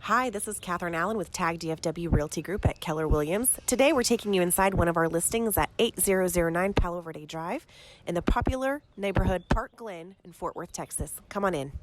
Hi, this is Katherine Allen with TAG DFW Realty Group at Keller Williams. Today we're taking you inside one of our listings at 8009 Paloverde Drive in the popular neighborhood Park Glen in Fort Worth, Texas. Come on in.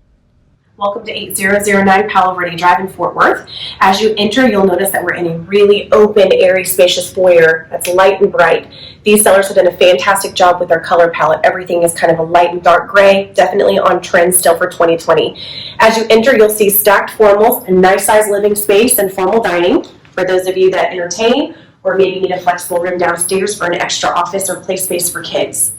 Welcome to 8009 Paloverde Drive in Fort Worth. As you enter, you'll notice that we're in a really open, airy, spacious foyer that's light and bright. These sellers have done a fantastic job with their color palette. Everything is kind of a light and dark gray, definitely on trend still for 2020. As you enter, you'll see stacked formals, a nice size living space, and formal dining for those of you that entertain or maybe need a flexible room downstairs for an extra office or play space for kids.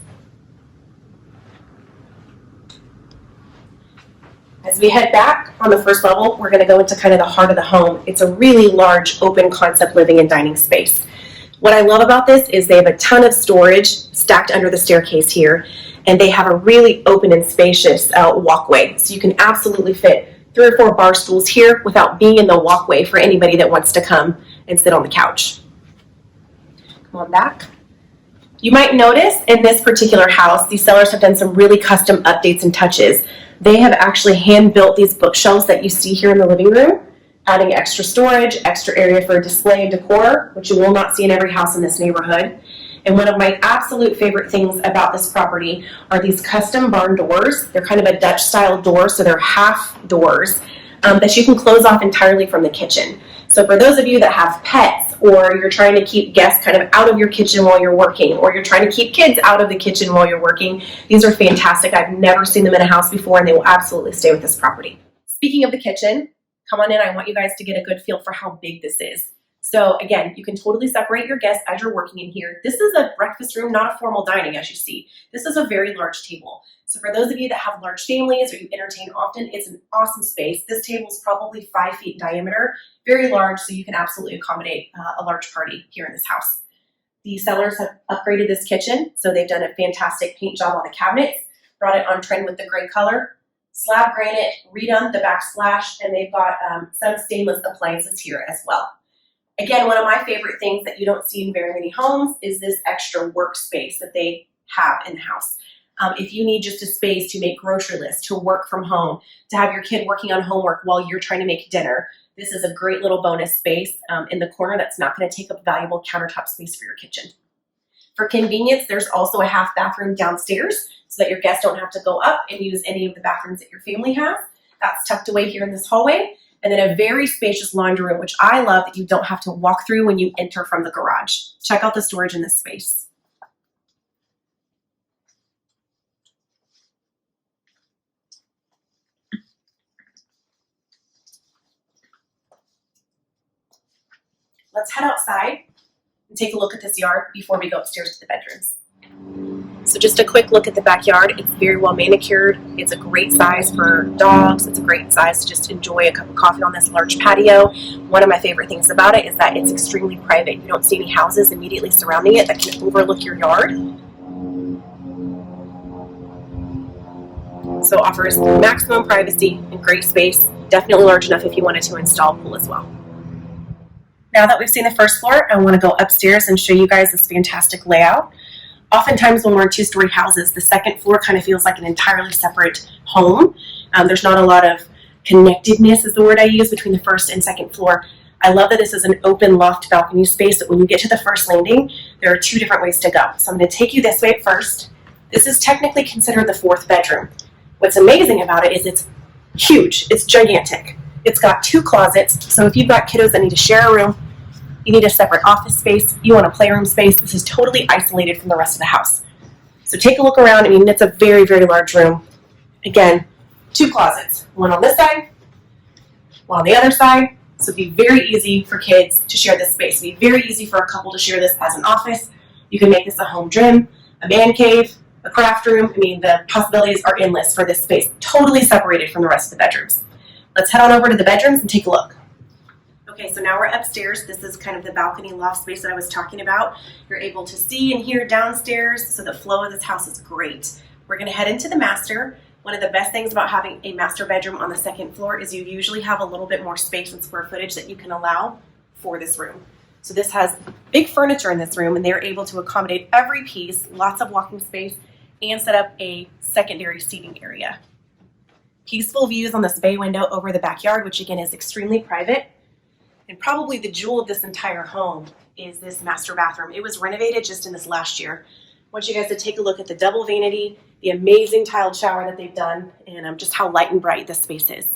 As we head back on the first level, we're going to go into kind of the heart of the home. It's a really large, open concept living and dining space. What I love about this is they have a ton of storage stacked under the staircase here, and they have a really open and spacious walkway. So you can absolutely fit 3 or 4 bar stools here without being in the walkway for anybody that wants to come and sit on the couch. Come on back. You might notice in this particular house, these sellers have done some really custom updates and touches. They have actually hand-built these bookshelves that you see here in the living room, adding extra storage, extra area for display and decor, which you will not see in every house in this neighborhood. And one of my absolute favorite things about this property are these custom barn doors. They're kind of a Dutch-style door, so they're half doors that you can close off entirely from the kitchen. So for those of you that have pets, or you're trying to keep guests kind of out of your kitchen while you're working, or you're trying to keep kids out of the kitchen while you're working, these are fantastic. I've never seen them in a house before, and they will absolutely stay with this property. Speaking of the kitchen, come on in. I want you guys to get a good feel for how big this is. So again, you can totally separate your guests as you're working in here. This is a breakfast room, not a formal dining, as you see. This is a very large table. So for those of you that have large families or you entertain often, it's an awesome space. This table is probably 5 feet in diameter, very large, so you can absolutely accommodate a large party here in this house. The sellers have upgraded this kitchen, so they've done a fantastic paint job on the cabinets, brought it on trend with the gray color, slab granite, redone the backsplash, and they've got some stainless appliances here as well. Again, one of my favorite things that you don't see in very many homes is this extra workspace that they have in the house. If you need just a space to make grocery lists, to work from home, to have your kid working on homework while you're trying to make dinner, this is a great little bonus space in the corner that's not going to take up valuable countertop space for your kitchen. For convenience, there's also a half bathroom downstairs so that your guests don't have to go up and use any of the bathrooms that your family has. That's tucked away here in this hallway. And then a very spacious laundry room, which I love that you don't have to walk through when you enter from the garage. Check out the storage in this space. Let's head outside and take a look at this yard before we go upstairs to the bedrooms. So just a quick look at the backyard. It's very well manicured. It's a great size for dogs. It's a great size to just enjoy a cup of coffee on this large patio. One of my favorite things about it is that it's extremely private. You don't see any houses immediately surrounding it that can overlook your yard. So offers maximum privacy and great space. Definitely large enough if you wanted to install a pool as well. Now that we've seen the first floor, I want to go upstairs and show you guys this fantastic layout. Oftentimes when we're in 2-story houses, the second floor kind of feels like an entirely separate home. There's not a lot of connectedness is the word I use between the first and second floor. I love that this is an open loft balcony space, that when you get to the first landing, there are 2 different ways to go. So I'm going to take you this way first. This is technically considered the 4th bedroom. What's amazing about it is it's huge. It's gigantic. It's got 2 closets, so if you've got kiddos that need to share a room, you need a separate office space, you want a playroom space, this is totally isolated from the rest of the house. So take a look around. I mean, it's a very, very large room. Again, 2 closets, one on this side, one on the other side. So it'd be very easy for kids to share this space. It'd be very easy for a couple to share this as an office. You can make this a home gym, a man cave, a craft room. I mean, the possibilities are endless for this space, totally separated from the rest of the bedrooms. Let's head on over to the bedrooms and take a look. Okay, so now we're upstairs. This is kind of the balcony loft space that I was talking about. You're able to see and hear downstairs, so the flow of this house is great. We're going to head into the master. One of the best things about having a master bedroom on the 2nd floor is you usually have a little bit more space and square footage that you can allow for this room. So this has big furniture in this room, and they're able to accommodate every piece, lots of walking space, and set up a secondary seating area. Peaceful views on this bay window over the backyard, which again is extremely private. And probably the jewel of this entire home is this master bathroom. It was renovated just in this last year. I want you guys to take a look at the double vanity, the amazing tiled shower that they've done, and just how light and bright this space is.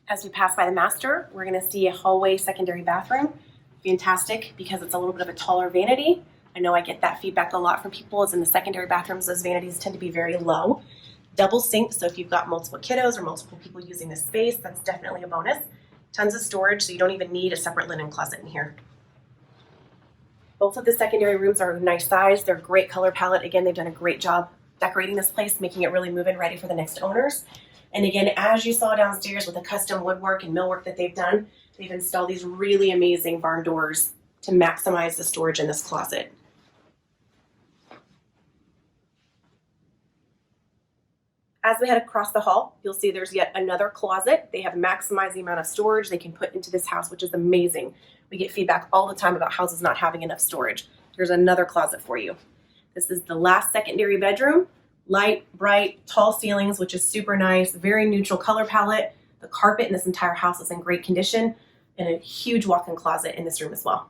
As we pass by the master, we're going to see a hallway secondary bathroom. Fantastic, because it's a little bit of a taller vanity. I know I get that feedback a lot from people, is in the secondary bathrooms, those vanities tend to be very low. Double sink, so if you've got multiple kiddos or multiple people using this space, that's definitely a bonus. Tons of storage, so you don't even need a separate linen closet in here. Both of the secondary rooms are a nice size. They're a great color palette. Again, they've done a great job decorating this place, making it really move-in ready for the next owners. And again, as you saw downstairs with the custom woodwork and millwork that they've done, they've installed these really amazing barn doors to maximize the storage in this closet. As we head across the hall, you'll see there's yet another closet. They have maximized the amount of storage they can put into this house, which is amazing. We get feedback all the time about houses not having enough storage. There's another closet for you. This is the last secondary bedroom. Light, bright, tall ceilings, which is super nice. Very neutral color palette. The carpet in this entire house is in great condition, and a huge walk-in closet in this room as well.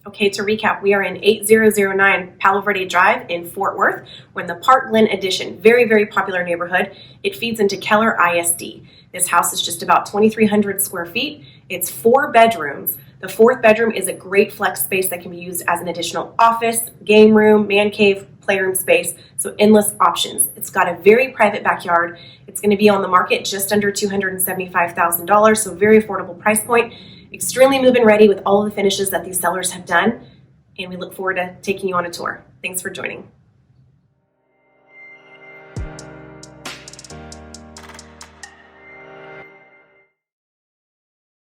Okay, to recap, we are in 8009 Paloverde Drive in Fort Worth. We're in the Parkland Addition, very, very popular neighborhood. It feeds into Keller ISD. This house is just about 2,300 square feet. It's 4 bedrooms. The 4th bedroom is a great flex space that can be used as an additional office, game room, man cave, playroom space, so endless options. It's got a very private backyard. It's going to be on the market just under $275,000, so very affordable price point. Extremely move-in ready with all of the finishes that these sellers have done, and we look forward to taking you on a tour. Thanks for joining.